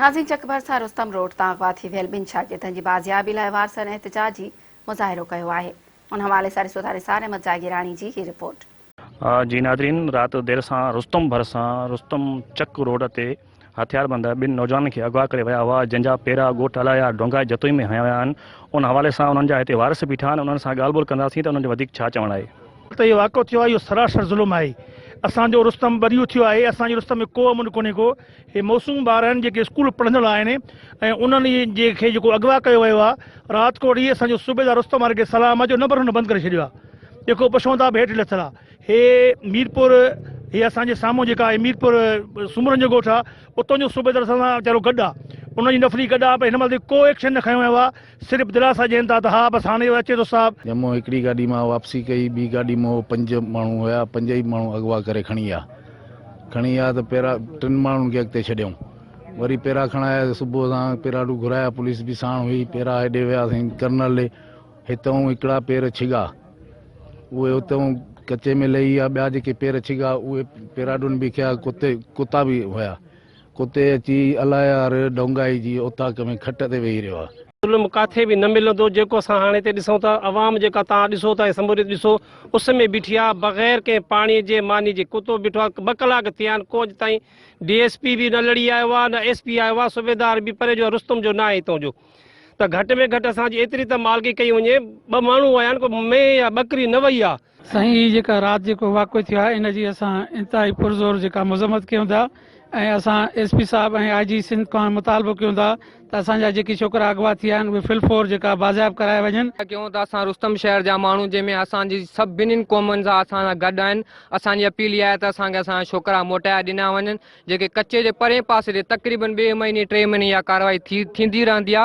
नाज़रीन, चक भरसा रुस्तम रोड तां अगवा थी वियल ॿिनि शागिर्दनि जी बाज़ियाबी लाइ वारसनि एहतिजाजी मुज़ाहिरो कयो आहे। उन हवाले सां ॾिसो था निसार अहमद जागीरानी जी ही रिपोर्ट। जी नाज़रीन, रात देर सां रुस्तम भरसां रुस्तम चक रोड ते हथियारबंद ॿिनि नौजवाननि खे अगवा करे विया हुआ, जंहिंजा पेरा ॻोठ हलाया डोंगा जतोई में हया विया आहिनि। उन हवाले सां उन्हनि जा हिते वारस बीठा आहिनि, उन्हनि सां ॻाल्हि ॿोल कंदासीं त उन्हनि जो वधीक छा चवणु आहे। त इहो वाक़िओ थियो आहे, इहो सरासर ज़ुल्म आहे। असांजो रुस्तम बरियो थियो आहे। असांजे रुस्तम में को अमन कोन्हे को। हे मासूम ॿार आहिनि जेके स्कूल पढ़ंदड़ आहिनि ऐं उन्हनि जेके जेको अगवा कयो वियो आहे राति को ॾींहुं असांजो सूबेदार रुस्तम वारे खे सलाम जो नंबर हुन बंदि करे छॾियो आहे। जेको पशौंदा बि हेठि लथल आहे। हे मीरपुर, हे असांजे साम्हूं जेका आहे मीरपुर सुमरनि जो ॻोठु आहे, उतां जो सूबेदार सां वीचारो गॾु आहे। उनजी नफ़री गॾु आहे, पर हिन महिल को एक्शन न खयो वियो आहे। सिर्फ़ु दिलासा ॾियनि था त हा बसि हाणे अचे थो साहिबु। ॼमो हिकिड़ी गाॾी मां वापसी कई, ॿी गाॾी मां 5 माण्हू हुया, 5 ई माण्हू अगवा करे खणी विया त पहिरां 3 माण्हुनि खे अॻिते छॾियऊं। वरी पहिरां खणाया, सुबुह सां पहिरां घुराया, पुलिस बि साण हुई। पहिरां हेॾे वियासीं कर्नल हितां हिकिड़ा पेर छिगा, उहे उतां कचे में लही विया। ॿिया जेके पेर छिगा उहे पेराडुनि बि कया, कुता बि हुया। कुते अची अलायार डोंगाई जी उताक में खट ते वेही रहियो आहे। ज़ुल्म काथे बि न मिलंदो, जेको असां हाणे हिते ॾिसूं था। अवाम जेका तव्हां ॾिसो था, समूरी ॾिसो, उस में बीठी आहे बग़ैर कंहिं पाणी जे मानी जे। कुतो बीठो आहे, 2 कलाक थिया आहिनि, को अॼु ताईं DSP बि न लड़ी आयो आहे, न SP आयो आहे, सूबेदार बि परे जो रुस्तम जो न आहे हितां जो। त घटि में घटि असांजी एतिरी त मालकी कई वञे। 2 माण्हू आया आहिनि, को में या ॿकरी न वई आहे। साईं, हीअ जेका राति जेको वाक़िओ थियो आहे, इन जी असां इंतिहाई पुरज़ोर जेका मज़म्मत कयूं था ऐं असां SP साहिब ऐं IG सिंध खां मुतालबो कयूं था त असांजा जेके छोकिरा अगवा थिया आहिनि उहे फिलफोर जेका बाज़ाइब कराए वञनि। कयूं था असां रुस्तम शहर जा माण्हू, जंहिंमें असांजी सभिनी क़ौमुनि सां असां सां गॾु आहिनि। असांजी अपील इहा आहे त असांखे असांजा छोकिरा मोटाए ॾिना वञनि। जेके कचे जे परे पासे ते तक़रीबन 2 महीने 3 महीने इहा कार्रवाई थींदी रहंदी आहे।